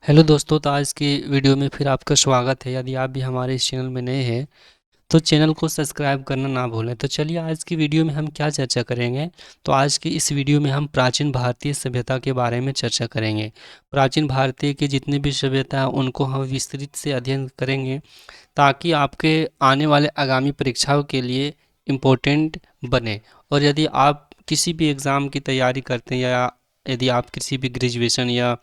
Hello दोस्तों, तो आज की वीडियो में फिर आपका स्वागत है। यदि आप भी हमारे इस चैनल में नए हैं तो चैनल को सब्सक्राइब करना ना भूलें। तो चलिए आज की वीडियो में हम क्या चर्चा करेंगे। तो आज की इस वीडियो में हम प्राचीन भारतीय सभ्यता के बारे में चर्चा करेंगे। प्राचीन भारतीय के जितने भी सभ्यता हैं उनको हम विस्तृत से अध्ययन करेंगे ताकि आपके आने वाले आगामी परीक्षाओं के लिए इम्पोर्टेंट बने। और यदि आप किसी भी एग्ज़ाम की तैयारी करते हैं या यदि आप किसी भी ग्रेजुएशन या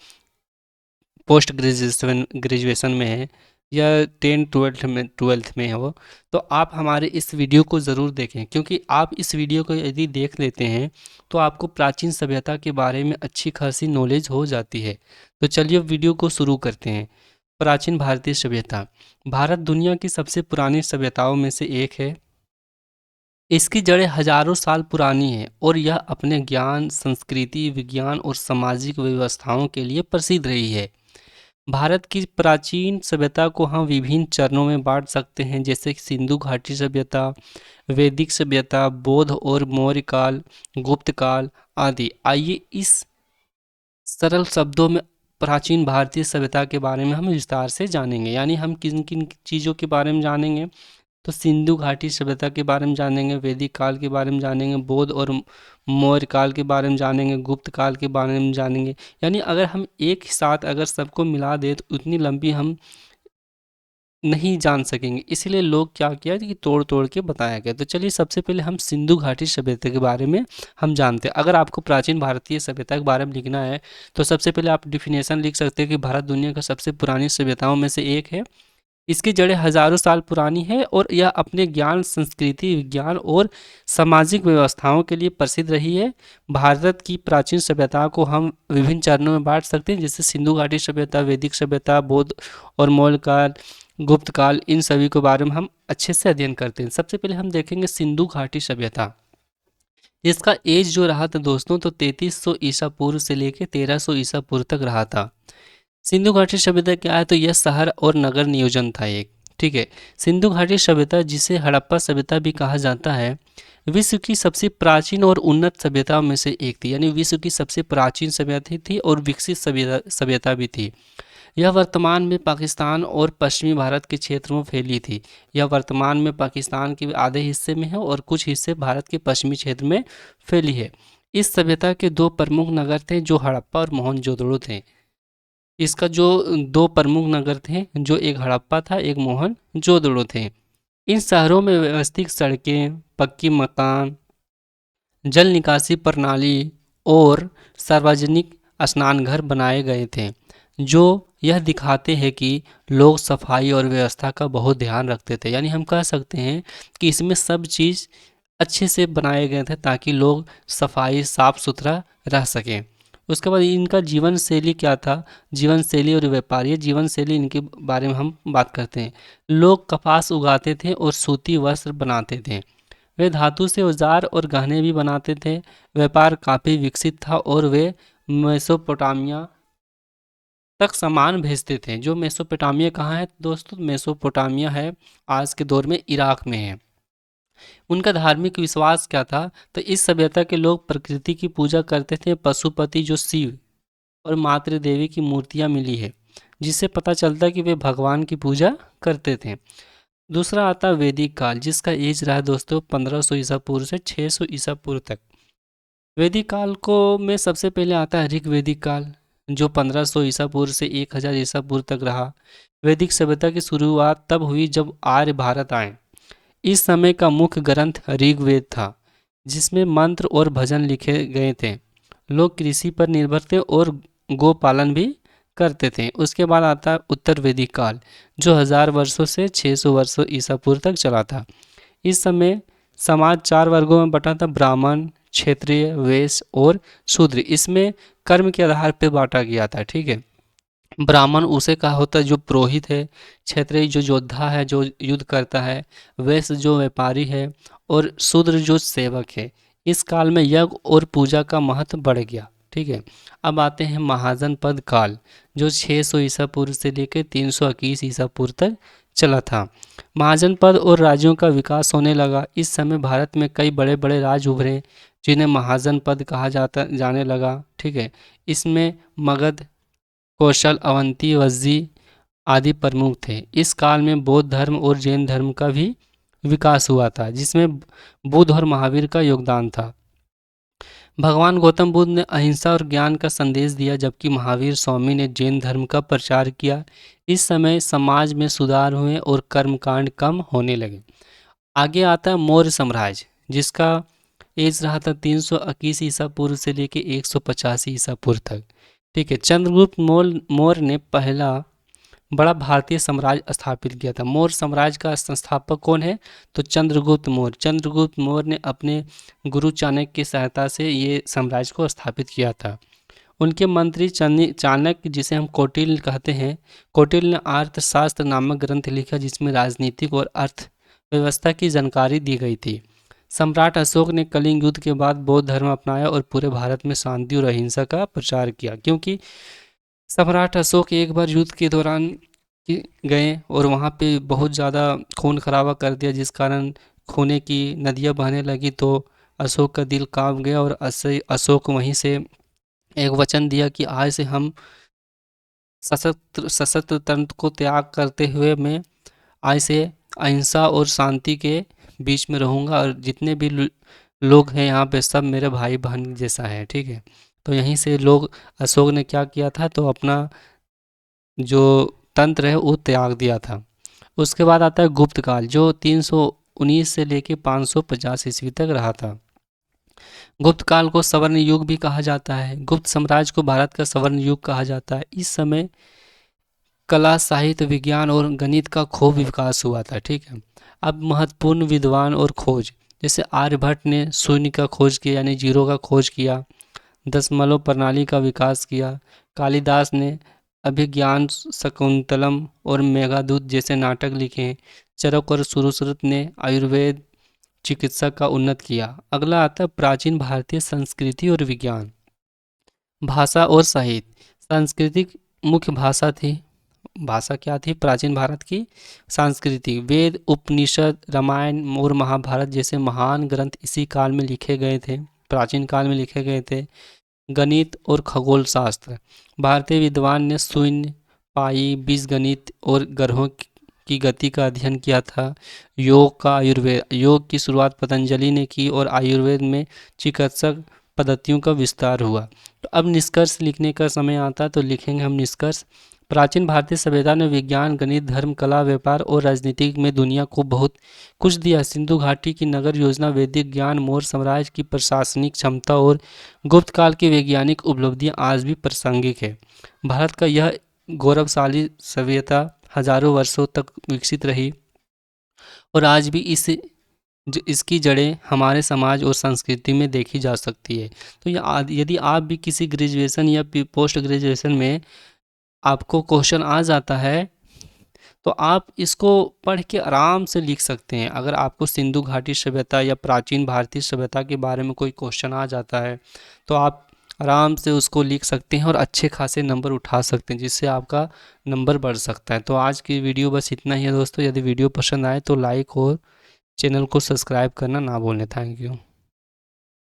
पोस्ट ग्रेजुएशन में है या 10 ट्वेल्थ में हो, तो आप हमारे इस वीडियो को ज़रूर देखें, क्योंकि आप इस वीडियो को यदि देख लेते हैं तो आपको प्राचीन सभ्यता के बारे में अच्छी खासी नॉलेज हो जाती है। तो चलिए वीडियो को शुरू करते हैं। प्राचीन भारतीय सभ्यता। भारत दुनिया की सबसे पुरानी सभ्यताओं में से एक है। इसकी जड़ें हजारों साल पुरानी हैं और यह अपने ज्ञान, संस्कृति, विज्ञान और सामाजिक व्यवस्थाओं के लिए प्रसिद्ध रही है। भारत की प्राचीन सभ्यता को हम विभिन्न चरणों में बांट सकते हैं, जैसे कि सिंधु घाटी सभ्यता, वैदिक सभ्यता, बौद्ध और मौर्य काल, गुप्त काल आदि। आइए इस सरल शब्दों में प्राचीन भारतीय सभ्यता के बारे में हम विस्तार से जानेंगे। यानी हम किन किन चीज़ों के बारे में जानेंगे। तो सिंधु घाटी सभ्यता के बारे में जानेंगे, वैदिक काल के बारे में जानेंगे, बौद्ध और मौर्य काल के बारे में जानेंगे, गुप्त काल के बारे में जानेंगे। यानी अगर हम एक ही साथ अगर सबको मिला दें तो उतनी लंबी हम नहीं जान सकेंगे, इसीलिए लोग क्या किया कि तोड़ तोड़ के बताया गया। तो चलिए सबसे पहले हम सिंधु घाटी सभ्यता के बारे में हम जानते हैं। अगर आपको प्राचीन भारतीय सभ्यता के बारे में लिखना है तो सबसे पहले आप डिफिनेशन लिख सकते हैं कि भारत दुनिया का सबसे पुरानी सभ्यताओं में से एक है। इसकी जड़ें हजारों साल पुरानी है और यह अपने ज्ञान, संस्कृति, विज्ञान और सामाजिक व्यवस्थाओं के लिए प्रसिद्ध रही है। भारत की प्राचीन सभ्यता को हम विभिन्न चरणों में बांट सकते हैं, जैसे सिंधु घाटी सभ्यता, वैदिक सभ्यता, बौद्ध और मौर्य काल, गुप्त काल। इन सभी के बारे में हम अच्छे से अध्ययन करते हैं। सबसे पहले हम देखेंगे सिंधु घाटी सभ्यता। इसका एज जो रहा था दोस्तों, तो 3300 ईसा पूर्व से लेकर 1300 ईसा पूर्व तक रहा था। सिंधु घाटी सभ्यता क्या है, तो यह शहर और नगर नियोजन था एक। ठीक है। सिंधु घाटी सभ्यता, जिसे हड़प्पा सभ्यता भी कहा जाता है, विश्व की सबसे प्राचीन और उन्नत सभ्यताओं में से एक थी। यानी विश्व की सबसे प्राचीन सभ्यता थी और विकसित सभ्यता भी थी। यह वर्तमान में पाकिस्तान और पश्चिमी भारत के क्षेत्रों में फैली थी। यह वर्तमान में पाकिस्तान के आधे हिस्से में है और कुछ हिस्से भारत के पश्चिमी क्षेत्र में फैली है। इस सभ्यता के दो प्रमुख नगर थे, जो हड़प्पा और मोहनजोदड़ो थे। इसका जो दो प्रमुख नगर थे, जो एक हड़प्पा था, एक मोहनजोदड़ो थे। इन शहरों में व्यवस्थित सड़कें, पक्की मकान, जल निकासी प्रणाली और सार्वजनिक स्नानघर बनाए गए थे, जो यह दिखाते हैं कि लोग सफाई और व्यवस्था का बहुत ध्यान रखते थे। यानी हम कह सकते हैं कि इसमें सब चीज़ अच्छे से बनाए गए थे ताकि लोग सफाई, साफ सुथरा रह सकें। उसके बाद इनका जीवन शैली क्या था। जीवन शैली और व्यापार, ये जीवन शैली इनके बारे में हम बात करते हैं। लोग कपास उगाते थे और सूती वस्त्र बनाते थे। वे धातु से औजार और गहने भी बनाते थे। व्यापार काफ़ी विकसित था और वे मेसोपोटामिया तक सामान भेजते थे। जो मेसोपोटामिया कहाँ है दोस्तों? मेसोपोटामिया है, आज के दौर में इराक में है। उनका धार्मिक विश्वास क्या था? तो इस सभ्यता के लोग प्रकृति की पूजा करते थे। पशुपति जो शिव और मातृ देवी की मूर्तियाँ मिली है, जिससे पता चलता है कि वे भगवान की पूजा करते थे। दूसरा आता है वैदिक काल, जिसका एज रहा है दोस्तों 1500 ईसा पूर्व से 600 ईसा पूर्व तक। वैदिक काल को में सबसे पहले आता है ऋग्वेदिक काल, जो 1500 ईसा पूर्व से 1000 ईसा पूर्व तक रहा। वैदिक सभ्यता की शुरुआत तब हुई जब आर्य भारत आए। इस समय का मुख्य ग्रंथ ऋग्वेद था, जिसमें मंत्र और भजन लिखे गए थे। लोग कृषि पर निर्भर थे और गोपालन भी करते थे। उसके बाद आता है उत्तर वैदिक काल, जो 1000 वर्षों से 600 वर्षों ईसा पूर्व तक चला था। इस समय समाज 4 वर्गों में बटा था: ब्राह्मण, क्षत्रिय, वैश्य और शूद्र। इसमें कर्म के आधार पर बांटा गया था। ठीक है। ब्राह्मण उसे कहा होता है जो पुरोहित है, क्षत्रिय जो योद्धा है, जो युद्ध करता है, वैश्य जो व्यापारी है और शूद्र जो सेवक है। इस काल में यज्ञ और पूजा का महत्व बढ़ गया। ठीक है। अब आते हैं महाजनपद काल, जो 600 ईसा पूर्व से लेकर 321 ईसा पूर्व तक चला था। महाजनपद और राज्यों का विकास होने लगा। इस समय भारत में कई बड़े बड़े राज्य उभरे, जिन्हें महाजनपद कहा जाने लगा। ठीक है। इसमें मगध, कौशल, अवंती, वज्जी आदि प्रमुख थे। इस काल में बौद्ध धर्म और जैन धर्म का भी विकास हुआ था, जिसमें बुद्ध और महावीर का योगदान था। भगवान गौतम बुद्ध ने अहिंसा और ज्ञान का संदेश दिया, जबकि महावीर स्वामी ने जैन धर्म का प्रचार किया। इस समय समाज में सुधार हुए और कर्मकांड कम होने लगे। आगे आता है मौर्य साम्राज्य, जिसका एज रहा था 321 ईसा पूर्व से लेके 185 ईसा पूर्व तक। ठीक है, चंद्रगुप्त मौर्य ने पहला बड़ा भारतीय साम्राज्य स्थापित किया था। मौर्य साम्राज्य का संस्थापक कौन है? तो चंद्रगुप्त मौर्य। चंद्रगुप्त मौर्य ने अपने गुरु चाणक्य की सहायता से ये साम्राज्य को स्थापित किया था। उनके मंत्री चाणक्य, जिसे हम कौटिल्य कहते हैं, कौटिल्य ने अर्थशास्त्र नामक ग्रंथ लिखा, जिसमें राजनीतिक और अर्थव्यवस्था की जानकारी दी गई थी। सम्राट अशोक ने कलिंग युद्ध के बाद बौद्ध धर्म अपनाया और पूरे भारत में शांति और अहिंसा का प्रचार किया, क्योंकि सम्राट अशोक एक बार युद्ध के दौरान गए और वहाँ पे बहुत ज़्यादा खून खराबा कर दिया, जिस कारण खूने की नदियाँ बहने लगी। तो अशोक का दिल कांप गया और अशोक वहीं से एक वचन दिया कि आज से हम सशस्त्र तंत्र को त्याग करते हुए मैं आज से अहिंसा और शांति के बीच में रहूँगा, और जितने भी लोग हैं यहाँ पे सब मेरे भाई बहन जैसा है। ठीक है, तो यहीं से लोग अशोक ने क्या किया था, तो अपना जो तंत्र है वो त्याग दिया था। उसके बाद आता है गुप्त काल, जो 319 से लेके 550 ईस्वी तक रहा था। गुप्त काल को स्वर्ण युग भी कहा जाता है। गुप्त साम्राज्य को भारत का स्वर्ण युग कहा जाता है। इस समय कला, साहित्य, विज्ञान और गणित का खूब विकास हुआ था। ठीक है, अब महत्वपूर्ण विद्वान और खोज, जैसे आर्यभट्ट ने शून्य का खोज किया, यानी जीरो का खोज किया। दशमलव प्रणाली का विकास किया। कालिदास ने अभिज्ञान शकुंतलम और मेघदूत जैसे नाटक लिखे। चरक और सुश्रुत ने आयुर्वेद चिकित्सा का उन्नत किया। अगला आता है प्राचीन भारतीय संस्कृति और विज्ञान। भाषा और साहित्य। सांस्कृतिक मुख्य भाषा थी। भाषा क्या थी? प्राचीन भारत की संस्कृति। वेद, उपनिषद, रामायण और महाभारत जैसे महान ग्रंथ इसी काल में लिखे गए थे, प्राचीन काल में लिखे गए थे। गणित और खगोल शास्त्र। भारतीय विद्वान ने शून्य, पाई, बीजगणित और ग्रहों की गति का अध्ययन किया था। योग का आयुर्वेद, योग की शुरुआत पतंजलि ने की और आयुर्वेद में चिकित्सक पद्धतियों का विस्तार हुआ। तो अब निष्कर्ष लिखने का समय आता, तो लिखेंगे हम निष्कर्ष। प्राचीन भारतीय सभ्यता ने विज्ञान, गणित, धर्म, कला, व्यापार और राजनीति में दुनिया को बहुत कुछ दिया। सिंधु घाटी की नगर योजना, वैदिक ज्ञान, मौर्य साम्राज्य की प्रशासनिक क्षमता और गुप्त काल की वैज्ञानिक उपलब्धियां आज भी प्रासंगिक है। भारत का यह गौरवशाली सभ्यता हजारों वर्षों तक विकसित रही और आज भी इसकी जड़ें हमारे समाज और संस्कृति में देखी जा सकती है। तो यदि आप भी किसी ग्रेजुएशन या पोस्ट ग्रेजुएशन में आपको क्वेश्चन आ जाता है, तो आप इसको पढ़ के आराम से लिख सकते हैं। अगर आपको सिंधु घाटी सभ्यता या प्राचीन भारतीय सभ्यता के बारे में कोई क्वेश्चन आ जाता है, तो आप आराम से उसको लिख सकते हैं और अच्छे खासे नंबर उठा सकते हैं, जिससे आपका नंबर बढ़ सकता है। तो आज की वीडियो बस इतना ही है दोस्तों। यदि वीडियो पसंद आए तो लाइक और चैनल को सब्सक्राइब करना ना भूलें। Thank you.